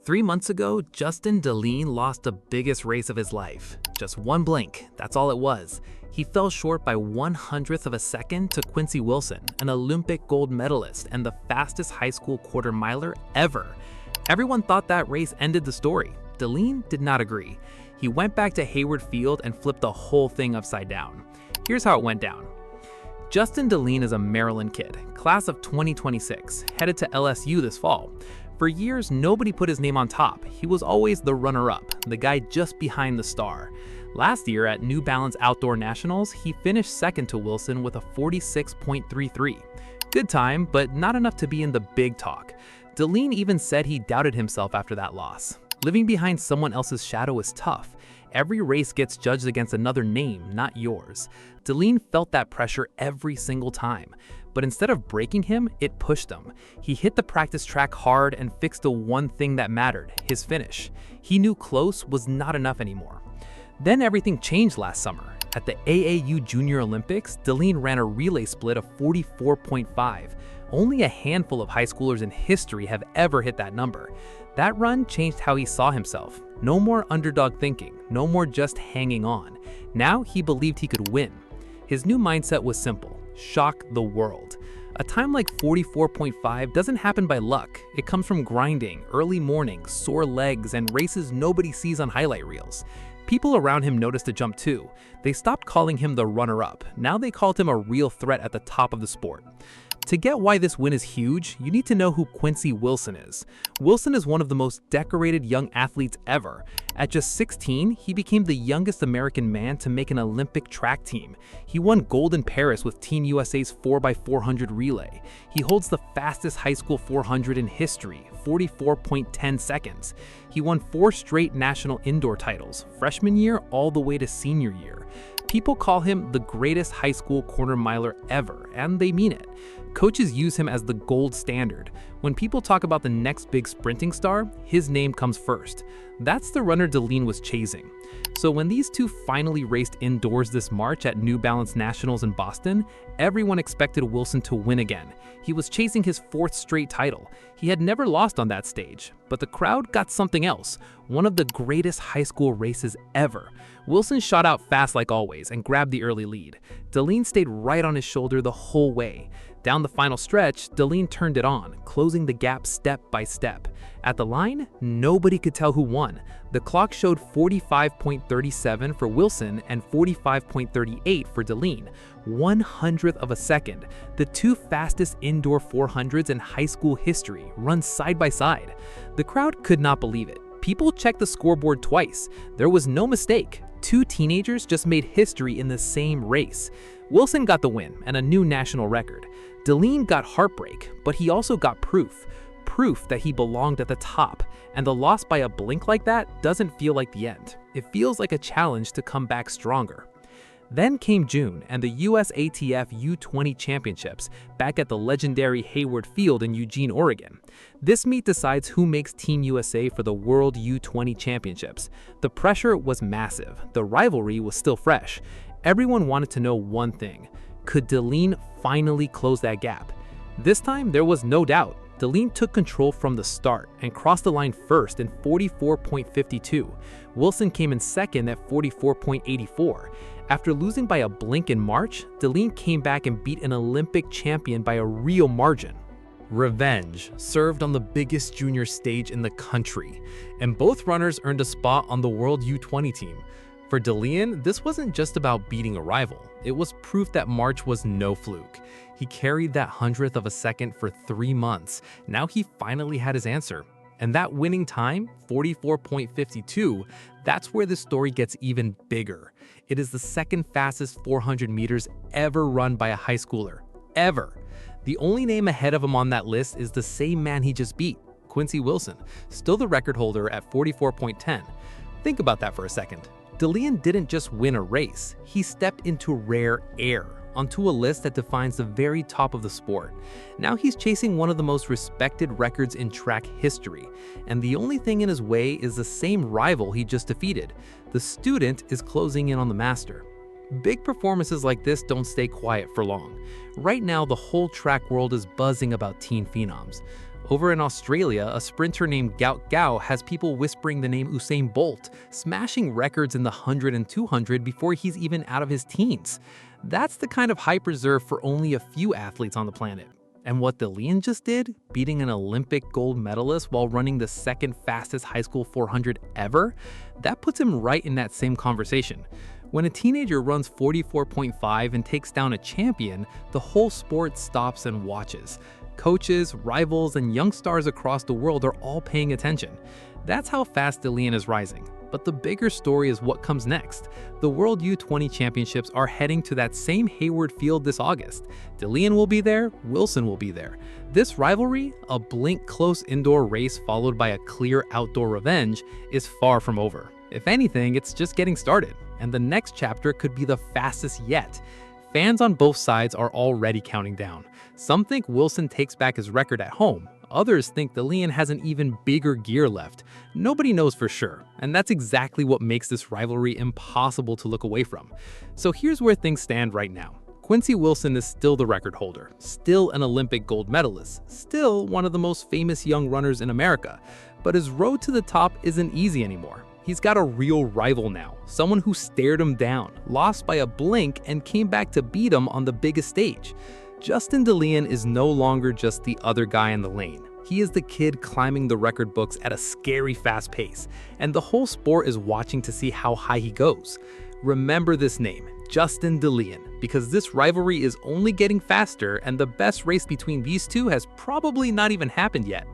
3 months ago, Jayden DeLeon lost the biggest race of his life. Just one blink, that's all it was. He fell short by 1/100th of a second to Quincy Wilson, an Olympic gold medalist and the fastest high school quarter miler ever. Everyone thought that race ended the story. DeLeon did not agree. He went back to Hayward Field and flipped the whole thing upside down. Here's how it went down. Jayden DeLeon is a Maryland kid, class of 2026, headed to LSU this fall. For years, nobody put his name on top. He was always the runner-up, the guy just behind the star. Last year at New Balance Outdoor Nationals, he finished second to Wilson with a 46.33. Good time, but not enough to be in the big talk. DeLeon even said he doubted himself after that loss. Living behind someone else's shadow is tough. Every race gets judged against another name, not yours. DeLeon felt that pressure every single time. But instead of breaking him, it pushed him. He hit the practice track hard and fixed the one thing that mattered, his finish. He knew close was not enough anymore. Then everything changed last summer. At the AAU Junior Olympics, DeLeon ran a relay split of 44.5. Only a handful of high schoolers in history have ever hit that number. That run changed how he saw himself. No more underdog thinking, no more just hanging on. Now he believed he could win. His new mindset was simple: shock the world. A time like 44.5 doesn't happen by luck. It comes from grinding, early mornings, sore legs, and races nobody sees on highlight reels. People around him noticed the jump too. They stopped calling him the runner-up. Now they called him a real threat at the top of the sport. To get why this win is huge, you need to know who Quincy Wilson is. Wilson is one of the most decorated young athletes ever. At just 16, he became the youngest American man to make an Olympic track team. He won gold in Paris with Team USA's 4x400 relay. He holds the fastest high school 400 in history, 44.10 seconds. He won 4 straight national indoor titles, freshman year all the way to senior year. People call him the greatest high school quarter miler ever, and they mean it. Coaches use him as the gold standard. When people talk about the next big sprinting star, his name comes first. That's the runner DeLeon was chasing. So when these two finally raced indoors this March at New Balance Nationals in Boston, everyone expected Wilson to win again. He was chasing his 4th straight title. He had never lost on that stage, but the crowd got something else, one of the greatest high school races ever. Wilson shot out fast like always and grabbed the early lead. DeLeon stayed right on his shoulder the whole way. Down the final stretch, DeLeon turned it on, closing the gap step by step. At the line, nobody could tell who won. The clock showed 45.37 for Wilson and 45.38 for DeLeon, 1/100th of a second. The two fastest indoor 400s in high school history run side by side. The crowd could not believe it. People checked the scoreboard twice. There was no mistake. 2 teenagers just made history in the same race. Wilson got the win and a new national record. DeLeon got heartbreak, but he also got proof that he belonged at the top, and the loss by a blink like that doesn't feel like the end. It feels like a challenge to come back stronger. Then came June and the USATF U20 Championships back at the legendary Hayward Field in Eugene, Oregon. This meet decides who makes Team USA for the World U20 Championships. The pressure was massive. The rivalry was still fresh. Everyone wanted to know one thing: could DeLeon finally close that gap? This time, there was no doubt. DeLeon took control from the start and crossed the line first in 44.52. Wilson came in second at 44.84. After losing by a blink in March, DeLeon came back and beat an Olympic champion by a real margin. Revenge served on the biggest junior stage in the country, and both runners earned a spot on the World U20 team. For DeLeon, this wasn't just about beating a rival. It was proof that March was no fluke. He carried that 100th of a second for 3 months. Now he finally had his answer. And that winning time, 44.52, that's where the story gets even bigger. It is the second fastest 400 meters ever run by a high schooler. Ever. The only name ahead of him on that list is the same man he just beat, Quincy Wilson, still the record holder at 44.10. Think about that for a second. DeLeon didn't just win a race, he stepped into rare air, onto a list that defines the very top of the sport. Now he's chasing one of the most respected records in track history, and the only thing in his way is the same rival he just defeated. The student is closing in on the master. Big performances like this don't stay quiet for long. Right now, the whole track world is buzzing about teen phenoms. Over in Australia, a sprinter named Gout Gao has people whispering the name Usain Bolt, smashing records in the 100 and 200 before he's even out of his teens. That's the kind of hype reserved for only a few athletes on the planet. And what DeLeon just did, beating an Olympic gold medalist while running the second fastest high school 400 ever, that puts him right in that same conversation. When a teenager runs 44.5 and takes down a champion, the whole sport stops and watches. Coaches, rivals, and young stars across the world are all paying attention. That's how fast DeLeon is rising. But the bigger story is what comes next. The World U20 Championships are heading to that same Hayward Field this August. DeLeon will be there, Wilson will be there. This rivalry, a blink-close indoor race followed by a clear outdoor revenge, is far from over. If anything, it's just getting started, and the next chapter could be the fastest yet. Fans on both sides are already counting down. Some think Wilson takes back his record at home. Others think DeLeon has an even bigger gear left. Nobody knows for sure, and that's exactly what makes this rivalry impossible to look away from. So here's where things stand right now. Quincy Wilson is still the record holder, still an Olympic gold medalist, still one of the most famous young runners in America. But his road to the top isn't easy anymore. He's got a real rival now, someone who stared him down, lost by a blink, and came back to beat him on the biggest stage. Jayden DeLeon is no longer just the other guy in the lane. He is the kid climbing the record books at a scary fast pace, and the whole sport is watching to see how high he goes. Remember this name, Jayden DeLeon, because this rivalry is only getting faster, and the best race between these two has probably not even happened yet.